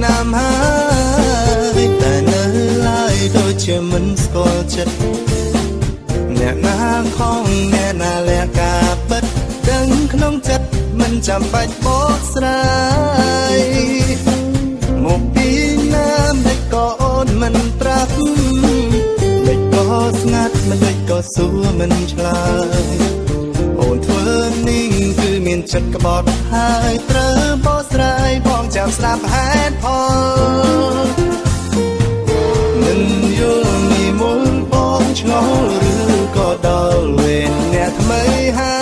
ឆ្នាំហើយតែនៅឡើយដូចជាមិនស្គាល់ចិត្តអ្នកណាខំអ្នកណាលះការពិតដឹងក្នុងចិត្តមិនចាំបាច់បកស្រាយមកពីណាមិនក៏អូនមិនប្រាប់មិនក៏ស្ងាត់មិនក៏សួរមិនឆ្លើយអូនធ្វើនេះគឺមានចិត្តក្បត់ហើយត្រូវបកស្រាយបងចាំស្ដាប់ហេតុផលមិនយល់មានមុនបងឆ្ងល់ឬក៏ដល់វេនអ្នកថ្មីហើ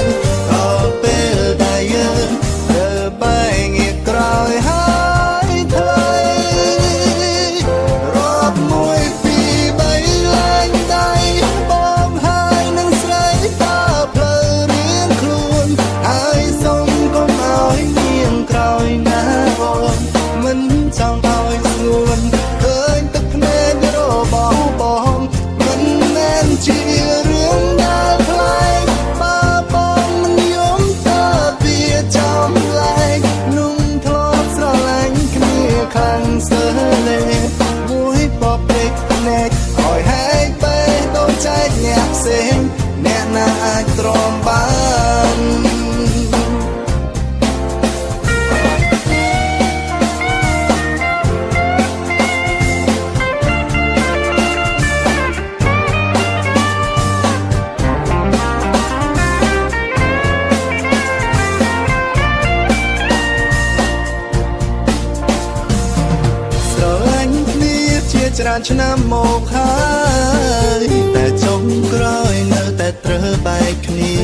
យដល់ពេលដែលយើងរើបែកងាកក្រោយហើយថ្លៃរាប់មួយពីរបីឡើងដៃបងហើយនឹងស្រីតើផ្លូវរៀងខ្លួនហើយសុំកុំឲ្យនាងក្រោយណាអូនមិនចង់ឲ្យស្ងួនឃើញទឹកភ្នែករបស់បងមិនមែនជារឿងដែលប្លែកបើបងមិនយំតើវាចំលែកนุ่งធ្លាប់ស្រឡាញ់គ្នាខ្លាំងសើលេមួយបបពេកភ្នែកឲ្យហែកបែកដូចចែកអ្នកផ្សេងអ្នកណាអាចទ្រាំបានច្រើនឆ្នាំមកហើយតែចុងក្រោយនៅតែត្រូវបែកគ្នា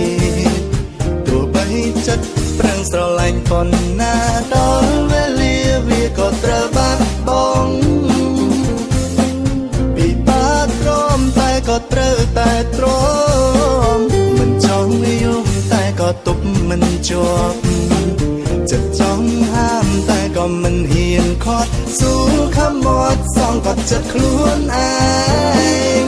ទោះបីចិត្តប្រឹងស្រឡាញ់ប៉ុណ្ណាដល់វេលាវាក៏ត្រូវបាត់បង់ពីបាត់ទ្រាំតែក៏ត្រូវតែទ្រាំមិនចង់យំតែក៏ទប់មិនជាប់ចិត្តចង់ហាមតែក៏មិនហ៊ានខត់ស៊ូខំមាត់សងក៏ចិត្តខ្លួនឯង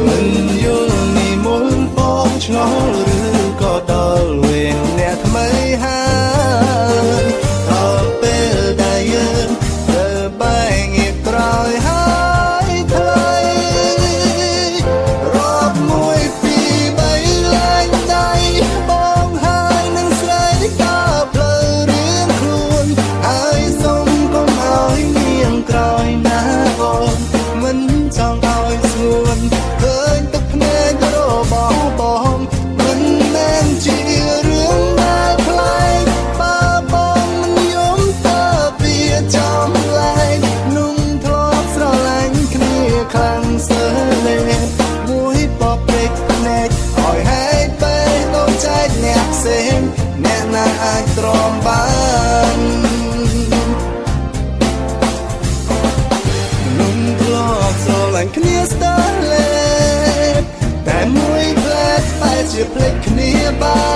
មិនយល់នេះមុនបងឆ្ងល់ឬក៏ដល់វេនអ្នកថ្មីហើយដល់ពេលដែលយើងត្រូវបែកងាកក្រោយហើយថ្លៃរាប់មួយពីរបីឡើងដៃបងហើយនឹងស្រីតើផ្លូវរៀងខ្លួនហើយសុំកុំឲ្យនាងក្រោយណាអូនមិនចង់ឲ្យស្ងួនឃើញទឹកភ្នែករបស់បងមិនមែនជារឿងដែលប្លែកបើបងមិនយំតើវាចំលែកนุ่งធ្លាប់ស្រឡាញ់គ្នាខ្លាំងសើលេមួយបបពេកភ្នែកឲ្យហែកបែកដូចចែកអ្នកផ្សេងអ្នកណាអាចទ្រាំបានนุ่งធ្លាប់ស្រឡាញ់គ្នាស្ទើរលេតែមួយផ្លែបែរជាភ្លេចគ្នាបាន